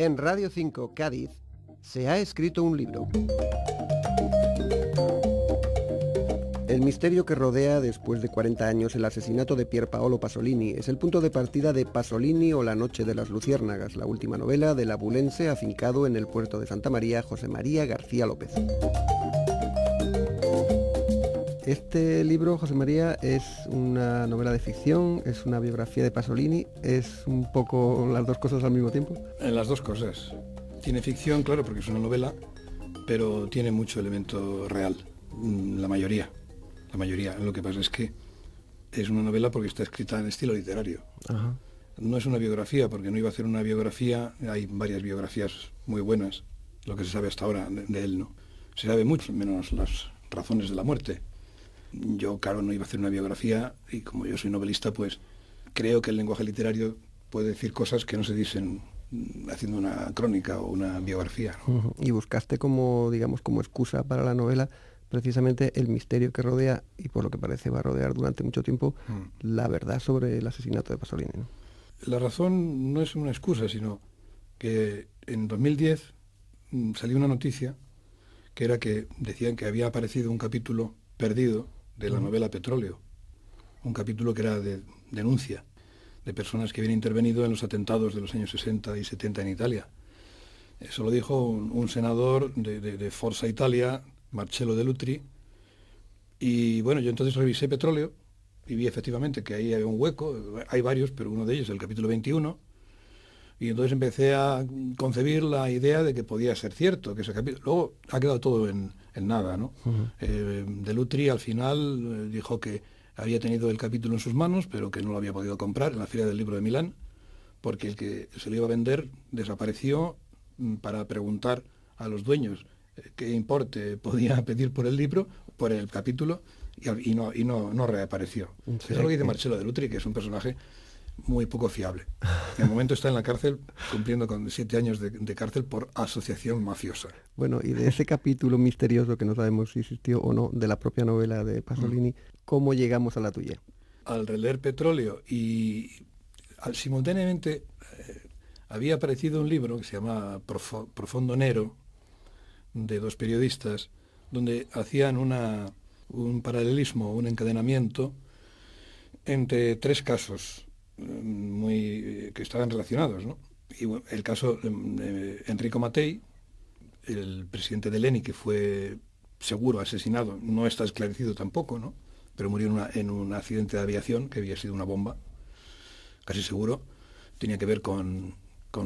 En Radio 5 Cádiz se ha escrito un libro. El misterio que rodea, después de 40 años, el asesinato de Pier Paolo Pasolini es el punto de partida de Pasolini o La noche de las luciérnagas, la última novela del abulense afincado en el puerto de Santa María, José María García López. Este libro, José María, es una novela de ficción, es una biografía de Pasolini, es un poco las dos cosas al mismo tiempo. Las dos cosas. Tiene ficción, claro, porque es una novela, pero tiene mucho elemento real, la mayoría. Lo que pasa es que es una novela porque está escrita en estilo literario. Ajá. No es una biografía, porque no iba a hacer una biografía. Hay varias biografías muy buenas, lo que se sabe hasta ahora de él, ¿no? Se sabe mucho, menos las razones de la muerte. Yo, claro, no iba a hacer una biografía, y como yo soy novelista, pues creo que el lenguaje literario puede decir cosas que no se dicen haciendo una crónica o una biografía, ¿no? Uh-huh. Y buscaste como excusa para la novela precisamente el misterio que rodea, y por lo que parece va a rodear durante mucho tiempo, la verdad sobre el asesinato de Pasolini, ¿no? La razón no es una excusa, sino que en 2010 salió una noticia que era que decían que había aparecido un capítulo perdido de la novela Petróleo, un capítulo que era de denuncia de personas que habían intervenido en los atentados de los años 60 y 70 en Italia. Eso lo dijo un senador de Forza Italia, Marcello De Lutri, y bueno, yo entonces revisé Petróleo y vi efectivamente que ahí había un hueco, hay varios, pero uno de ellos, el capítulo 21, y entonces empecé a concebir la idea de que podía ser cierto, que ese capítulo... Luego ha quedado todo en nada, ¿no? Uh-huh. De Lutri al final dijo que había tenido el capítulo en sus manos, pero que no lo había podido comprar en la Feria del Libro de Milán, porque el que se lo iba a vender desapareció para preguntar a los dueños qué importe podía pedir por el libro, por el capítulo, y no reapareció. Sí, eso es lo que dice Marcello De Lutri, que es un personaje muy poco fiable. En el momento está en la cárcel, cumpliendo con 7 años de cárcel por asociación mafiosa. Bueno, y de ese capítulo misterioso, que no sabemos si existió o no, de la propia novela de Pasolini, ¿cómo llegamos a la tuya? Al releer Petróleo y simultáneamente había aparecido un libro que se llama Profondo Nero, de dos periodistas, donde hacían un paralelismo, un encadenamiento entre tres casos que estaban relacionados, ¿no? Y bueno, el caso de Enrico Mattei, el presidente de l'ENI, que fue seguro asesinado, no está esclarecido tampoco, ¿no? Pero murió en un accidente de aviación que había sido una bomba, casi seguro. Tenía que ver con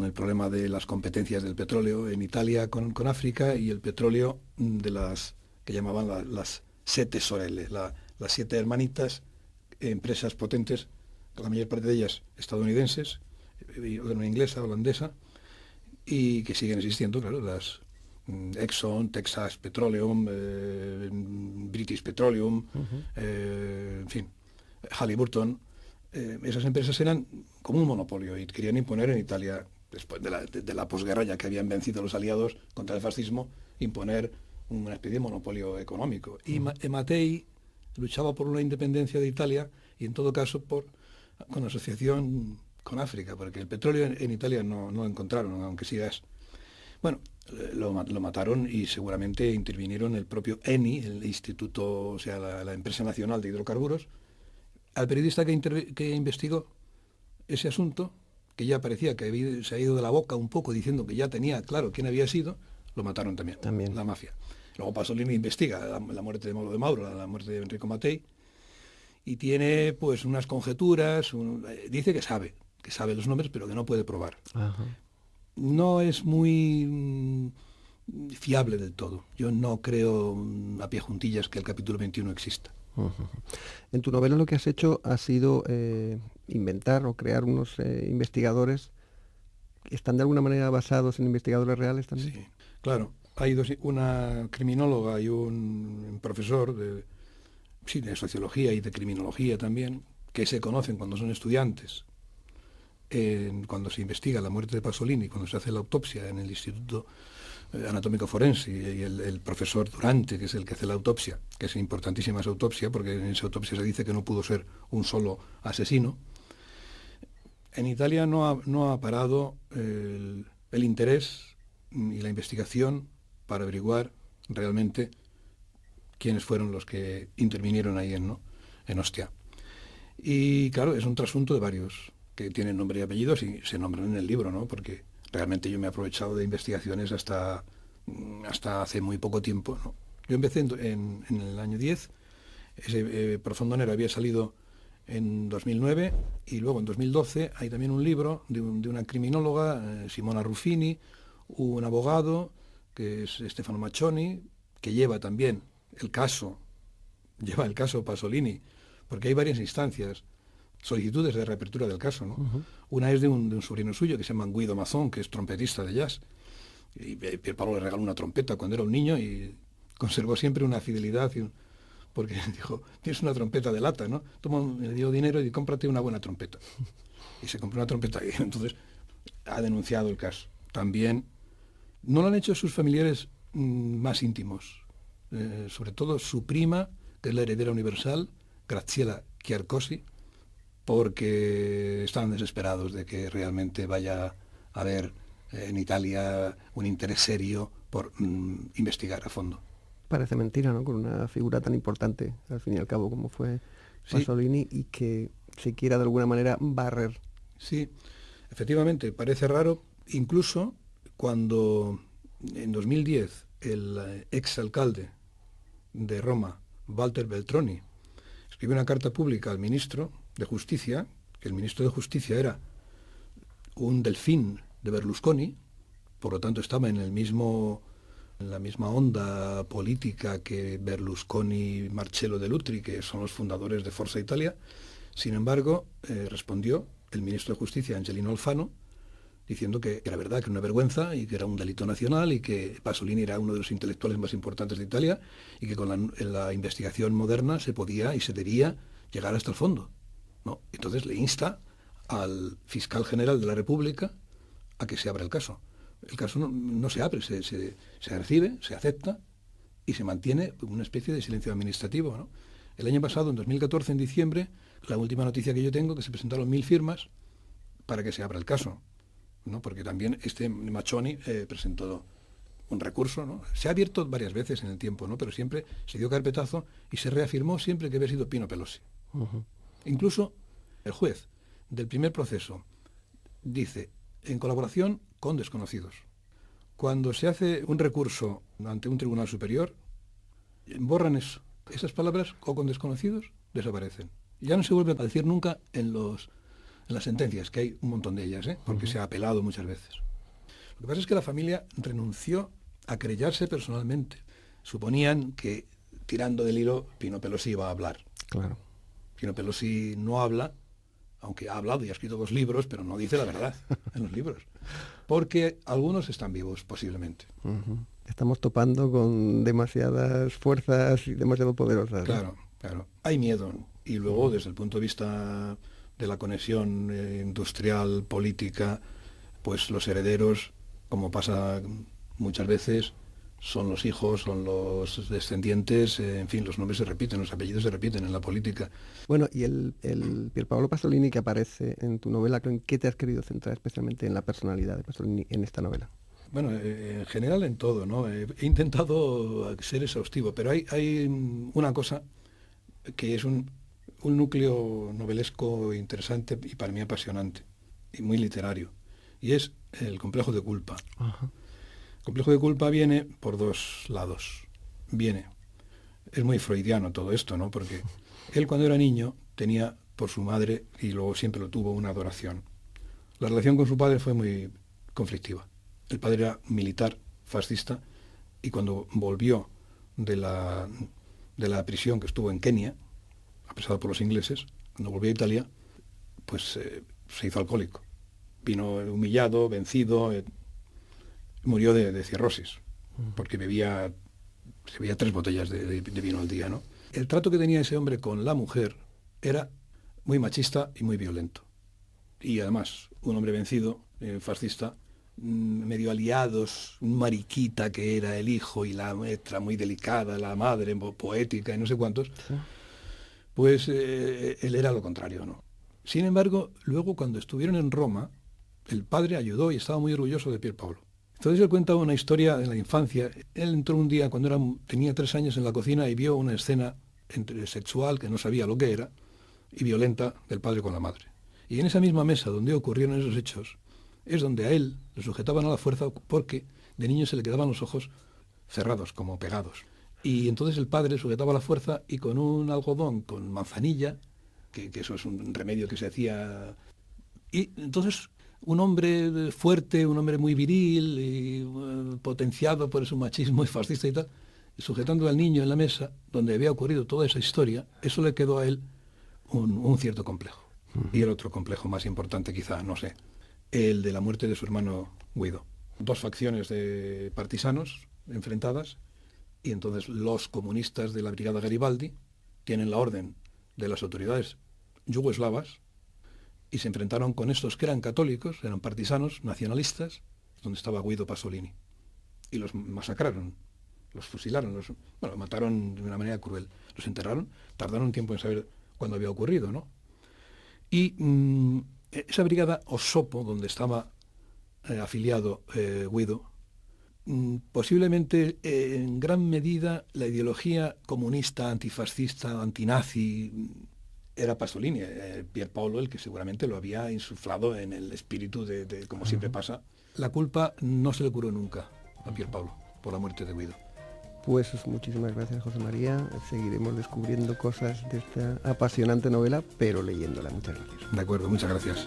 el problema de las competencias del petróleo en Italia con África, y el petróleo de las que llamaban las sette sorelle, las 7 hermanitas, empresas potentes, la mayor parte de ellas estadounidenses, una inglesa, holandesa, y que siguen existiendo, claro, las Exxon, Texas Petroleum, British Petroleum, en fin, Halliburton. Esas empresas eran como un monopolio y querían imponer en Italia, después de la posguerra, ya que habían vencido los aliados contra el fascismo, imponer una especie de monopolio económico. Y Mattei luchaba por una independencia de Italia, y en todo caso con asociación con África, porque el petróleo en Italia no lo encontraron, aunque sí gas. Bueno, lo mataron, y seguramente intervinieron el propio ENI, el Instituto, o sea, la Empresa Nacional de Hidrocarburos. Al periodista que investigó ese asunto, que ya parecía que se ha ido de la boca un poco diciendo que ya tenía claro quién había sido, lo mataron también. La mafia. Luego Pasolini investiga la muerte de Mauro de Mauro, la muerte de Enrico Mattei, y tiene pues unas conjeturas, dice que sabe los nombres, pero que no puede probar. Ajá. No es muy fiable del todo. Yo no creo a pie juntillas que el capítulo 21 exista. Uh-huh. En tu novela lo que has hecho ha sido inventar o crear unos investigadores que están de alguna manera basados en investigadores reales también. Sí, claro. Hay una criminóloga y un profesor de sociología y de criminología también, que se conocen cuando son estudiantes, cuando se investiga la muerte de Pasolini, cuando se hace la autopsia en el Instituto Anatómico Forense, y el profesor Durante, que es el que hace la autopsia, que es importantísima esa autopsia, porque en esa autopsia se dice que no pudo ser un solo asesino. En Italia no ha parado el el interés y la investigación para averiguar realmente quiénes fueron los que intervinieron ahí en Ostia. Y claro, es un trasunto de varios que tienen nombre y apellidos y se nombran en el libro, ¿no? Porque realmente yo me he aprovechado de investigaciones hasta hace muy poco tiempo, ¿no? Yo empecé en el año 10, ese Profondo Nero había salido en 2009 y luego en 2012 hay también un libro de una criminóloga, Simona Ruffini, un abogado que es Stefano Maccioni, que lleva el caso Pasolini, porque hay varias instancias, solicitudes de reapertura del caso, ¿no? Uh-huh. Una es de un sobrino suyo que se llama Guido Mazón, que es trompetista de jazz, y Pierpaolo le regaló una trompeta cuando era un niño y conservó siempre una fidelidad, porque dijo, tienes una trompeta de lata, ¿no? Me dio dinero y cómprate una buena trompeta. Y se compró una trompeta y entonces ha denunciado el caso. También no lo han hecho sus familiares más íntimos, sobre todo su prima, que es la heredera universal, Graziella Chiarcosi, porque estaban desesperados de que realmente vaya a haber en Italia un interés serio por investigar a fondo. Parece mentira, ¿no? Con una figura tan importante, al fin y al cabo, como fue Pasolini, sí. Y que se quiera de alguna manera barrer. Sí, efectivamente, parece raro, incluso cuando en 2010 el exalcalde de Roma, Walter Veltroni, escribió una carta pública al ministro de Justicia, que el ministro de Justicia era un delfín de Berlusconi, por lo tanto estaba en la misma onda política que Berlusconi y Marcello Dell'Utri, que son los fundadores de Forza Italia. Sin embargo, respondió el ministro de Justicia, Angelino Alfano, diciendo que era verdad, que era una vergüenza y que era un delito nacional y que Pasolini era uno de los intelectuales más importantes de Italia y que con la investigación moderna se podía y se debía llegar hasta el fondo, ¿no? Entonces le insta al fiscal general de la República a que se abra el caso. El caso no se abre, se recibe, se acepta y se mantiene una especie de silencio administrativo, ¿no? El año pasado, en 2014, en diciembre, la última noticia que yo tengo, que se presentaron 1000 firmas para que se abra el caso, ¿no? Porque también Maccioni presentó un recurso, ¿no? Se ha abierto varias veces en el tiempo, ¿no? Pero siempre se dio carpetazo y se reafirmó siempre que había sido Pino Pelosi. Uh-huh. Incluso el juez del primer proceso dice, en colaboración con desconocidos. Cuando se hace un recurso ante un tribunal superior, borran eso. Esas palabras, o con desconocidos, desaparecen. Ya no se vuelve a decir nunca en las sentencias, que hay un montón de ellas, porque se ha apelado muchas veces. Lo que pasa es que la familia renunció a querellarse personalmente. Suponían que, tirando del hilo, Pino Pelosi iba a hablar. Claro. Pino Pelosi no habla, aunque ha hablado y ha escrito 2 libros, pero no dice la verdad en los libros. Porque algunos están vivos, posiblemente. Uh-huh. Estamos topando con demasiadas fuerzas y demasiado poderosas. Claro, claro. Hay miedo. Y luego, desde el punto de vista de la conexión industrial, política, pues los herederos, como pasa muchas veces, son los hijos, son los descendientes, en fin, los nombres se repiten, los apellidos se repiten en la política. Bueno, y el Pierpaolo Pasolini que aparece en tu novela, ¿en qué te has querido centrar especialmente en la personalidad de Pasolini en esta novela? Bueno, en general en todo, ¿no? He intentado ser exhaustivo, pero hay una cosa que es un núcleo novelesco interesante y para mí apasionante y muy literario, y es el complejo de culpa. Ajá. El complejo de culpa viene por 2 lados. Es muy freudiano todo esto, ¿no? Porque él cuando era niño tenía por su madre, y luego siempre lo tuvo, una adoración. La relación con su padre fue muy conflictiva. El padre era militar, fascista, y cuando volvió de la prisión que estuvo en Kenia, apresado por los ingleses, cuando volvió a Italia, pues se hizo alcohólico. Vino humillado, vencido, murió de cirrosis, porque se bebía 3 botellas de vino al día, ¿no? El trato que tenía ese hombre con la mujer era muy machista y muy violento. Y además, un hombre vencido, fascista, medio aliados, un mariquita que era el hijo y la maestra muy delicada, la madre poética y no sé cuántos, ¿sí? Pues él era lo contrario, ¿no? Sin embargo, luego cuando estuvieron en Roma, el padre ayudó y estaba muy orgulloso de Pierpaolo. Entonces él cuenta una historia de la infancia. Él entró un día cuando tenía 3 años en la cocina y vio una escena sexual que no sabía lo que era y violenta del padre con la madre. Y en esa misma mesa donde ocurrieron esos hechos es donde a él le sujetaban a la fuerza porque de niño se le quedaban los ojos cerrados, como pegados. Y entonces el padre sujetaba a la fuerza y con un algodón con manzanilla, que eso es un remedio que se hacía. Y entonces un hombre fuerte, un hombre muy viril y potenciado por su machismo y fascista y tal, sujetando al niño en la mesa donde había ocurrido toda esa historia, eso le quedó a él un cierto complejo. Y el otro complejo más importante quizá, no sé, el de la muerte de su hermano Guido. 2 facciones de partisanos enfrentadas y entonces los comunistas de la Brigada Garibaldi tienen la orden de las autoridades yugoslavas y se enfrentaron con estos que eran católicos, eran partisanos, nacionalistas, donde estaba Guido Pasolini. Y los masacraron, los fusilaron, los mataron de una manera cruel. Los enterraron, tardaron un tiempo en saber cuándo había ocurrido, ¿no? Y esa brigada Osopo, donde estaba afiliado Guido, posiblemente en gran medida la ideología comunista, antifascista, antinazi, era Pasolini, Pierpaolo, el que seguramente lo había insuflado en el espíritu de como siempre pasa. La culpa no se le curó nunca a Pierpaolo por la muerte de Guido. Pues muchísimas gracias, José María. Seguiremos descubriendo cosas de esta apasionante novela, pero leyéndola. Muchas gracias. De acuerdo, muchas gracias.